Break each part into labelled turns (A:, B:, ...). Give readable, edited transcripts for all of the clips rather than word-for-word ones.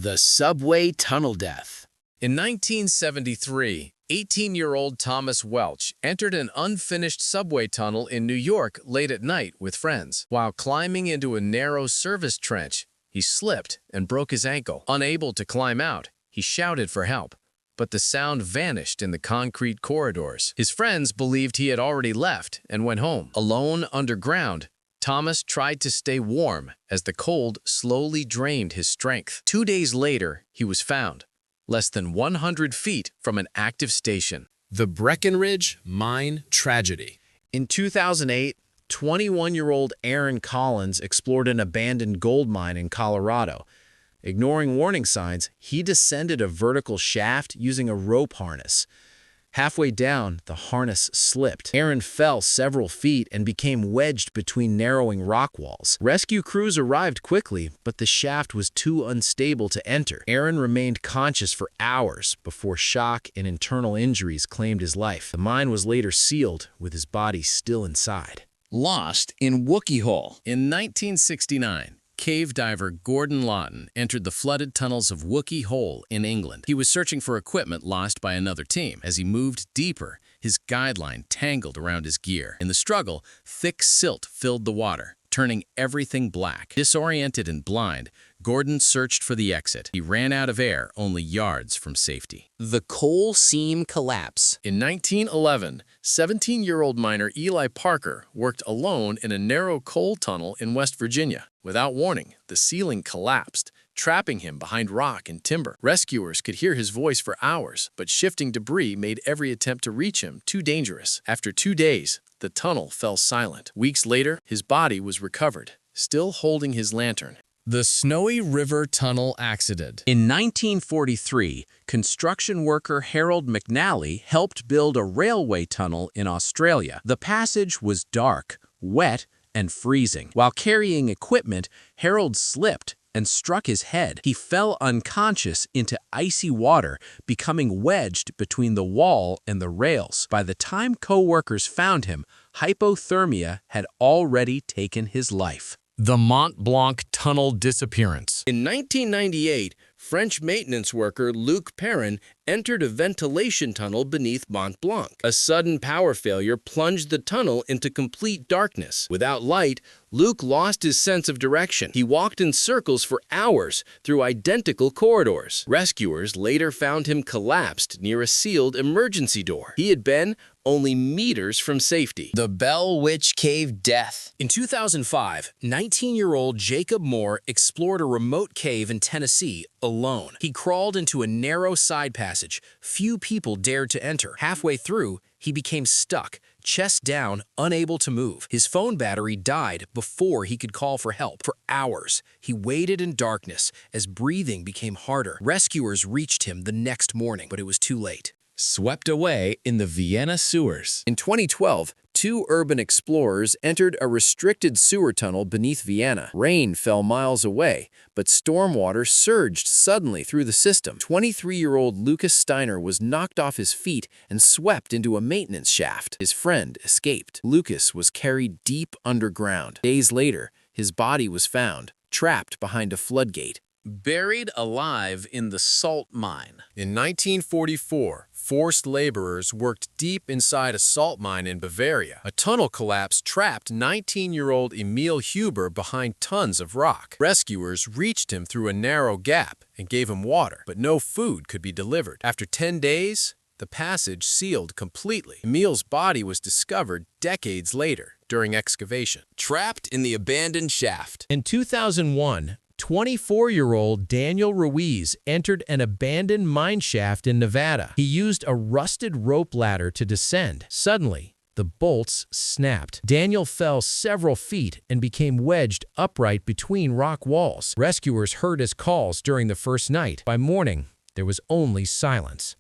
A: The subway tunnel death.
B: In 1973, 18-year-old Thomas Welch entered an unfinished subway tunnel in New York late at night with friends. While climbing into a narrow service trench, he slipped and broke his ankle. Unable to climb out, he shouted for help, but the sound vanished in the concrete corridors. His friends believed he had already left and went home. Alone underground, Thomas tried to stay warm as the cold slowly drained his strength. 2 days later, he was found, less than 100 feet from an active station.
C: The Breckenridge Mine Tragedy.
A: In 2008, 21-year-old Aaron Collins explored an abandoned gold mine in Colorado. Ignoring warning signs, he descended a vertical shaft using a rope harness. Halfway down, the harness slipped. Aaron fell several feet and became wedged between narrowing rock walls. Rescue crews arrived quickly, but the shaft was too unstable to enter. Aaron remained conscious for hours before shock and internal injuries claimed his life. The mine was later sealed, with his body still inside.
D: Lost in Wookey Hole.
B: In 1969, cave diver Gordon Lawton entered the flooded tunnels of Wookey Hole in England. He was searching for equipment lost by another team. As he moved deeper, his guideline tangled around his gear. In the struggle, thick silt filled the water, turning everything black. Disoriented and blind, Gordon searched for the exit. He ran out of air only yards from safety.
D: The coal seam collapse.
B: In 1911, 17-year-old miner Eli Parker worked alone in a narrow coal tunnel in West Virginia. Without warning, the ceiling collapsed, trapping him behind rock and timber. Rescuers could hear his voice for hours, but shifting debris made every attempt to reach him too dangerous. After 2 days, the tunnel fell silent. Weeks later, his body was recovered, still holding his lantern.
C: The Snowy River Tunnel Accident.
D: In 1943, construction worker Harold McNally helped build a railway tunnel in Australia. The passage was dark, wet, and freezing. While carrying equipment, Harold slipped and struck his head. He fell unconscious into icy water, becoming wedged between the wall and the rails. By the time co-workers found him, hypothermia had already taken his life.
C: The Mont Blanc Tunnel Disappearance.
B: In 1998, French maintenance worker Luc Perrin entered a ventilation tunnel beneath Mont Blanc. A sudden power failure plunged the tunnel into complete darkness. Without light, Luc lost his sense of direction. He walked in circles for hours through identical corridors. Rescuers later found him collapsed near a sealed emergency door. He had been only meters from safety.
A: The Bell Witch Cave death.
D: In 2005, 19-year-old Jacob Moore explored a remote cave in Tennessee alone. He crawled into a narrow side passage few people dared to enter. Halfway through, he became stuck, chest down, unable to move. His phone battery died before he could call for help. For hours, he waited in darkness as breathing became harder. Rescuers reached him the next morning, but it was too late.
C: Swept away in the Vienna sewers.
B: In 2012, 2 urban explorers entered a restricted sewer tunnel beneath Vienna. Rain fell miles away, but stormwater surged suddenly through the system. 23-year-old Lucas Steiner was knocked off his feet and swept into a maintenance shaft. His friend escaped. Lucas was carried deep underground. Days later, his body was found, trapped behind a floodgate.
D: Buried alive in the salt mine.
C: In 1944, forced laborers worked deep inside a salt mine in Bavaria. A tunnel collapse trapped 19-year-old Emil Huber behind tons of rock. Rescuers reached him through a narrow gap and gave him water, but no food could be delivered. After 10 days, the passage sealed completely. Emil's body was discovered decades later during excavation.
D: Trapped in the abandoned shaft.
E: In 2001, 24-year-old Daniel Ruiz entered an abandoned mine shaft in Nevada. He used a rusted rope ladder to descend. Suddenly, the bolts snapped. Daniel fell several feet and became wedged upright between rock walls. Rescuers heard his calls during the first night. By morning, there was only silence.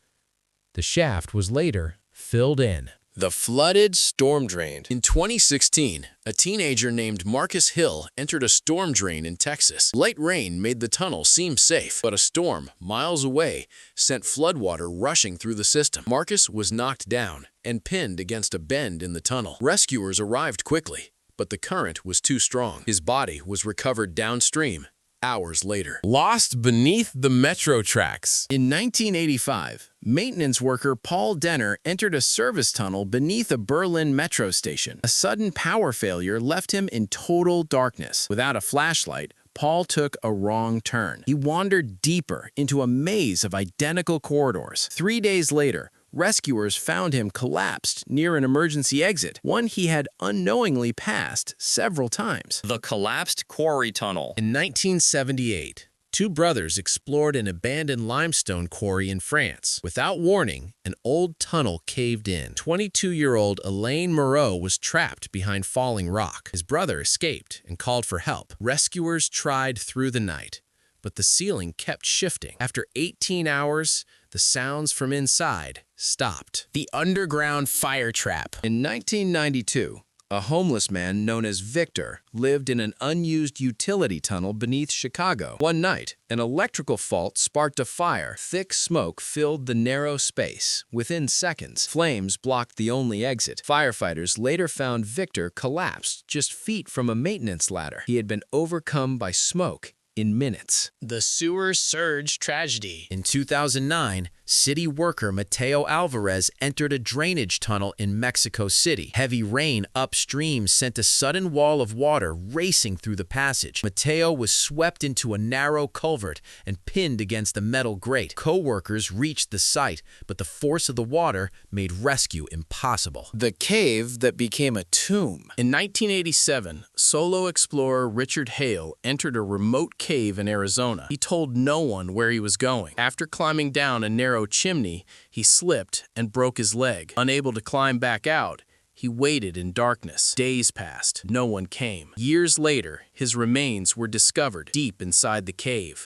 E: The shaft was later filled in.
B: The flooded storm drain. In 2016, a teenager named Marcus Hill entered a storm drain in Texas. Light rain made the tunnel seem safe, but a storm miles away sent floodwater rushing through the system. Marcus was knocked down and pinned against a bend in the tunnel. Rescuers arrived quickly, but the current was too strong. His body was recovered downstream,
C: hours later. Lost beneath the metro tracks.
A: In 1985, maintenance worker Paul Denner entered a service tunnel beneath a Berlin metro station. A sudden power failure left him in total darkness. Without a flashlight, Paul took a wrong turn. He wandered deeper into a maze of identical corridors. 3 days later, rescuers found him collapsed near an emergency exit, one he had unknowingly passed several times.
F: The collapsed quarry tunnel.
E: In 1978, two brothers explored an abandoned limestone quarry in France. Without warning, an old tunnel caved in. 22-year-old Alain Moreau was trapped behind falling rock. His brother escaped and called for help. Rescuers tried through the night, but the ceiling kept shifting. After 18 hours, the sounds from inside stopped.
A: The underground fire trap. In 1992, a homeless man known as Victor lived in an unused utility tunnel beneath Chicago. One night, an electrical fault sparked a fire. Thick smoke filled the narrow space. Within seconds, flames blocked the only exit. Firefighters later found Victor collapsed just feet from a maintenance ladder. He had been overcome by smoke in minutes.
G: The sewer surge tragedy.
E: In 2009, city worker Mateo Alvarez entered a drainage tunnel in Mexico City. Heavy rain upstream sent a sudden wall of water racing through the passage. Mateo was swept into a narrow culvert and pinned against the metal grate. Co-workers reached the site, but the force of the water made rescue impossible.
A: The cave that became a tomb.
B: In 1987, solo explorer Richard Hale entered a remote cave in Arizona. He told no one where he was going. After climbing down a narrow chimney, he slipped and broke his leg. Unable to climb back out, he waited in darkness. Days passed. No one came. Years later, his remains were discovered deep inside the cave.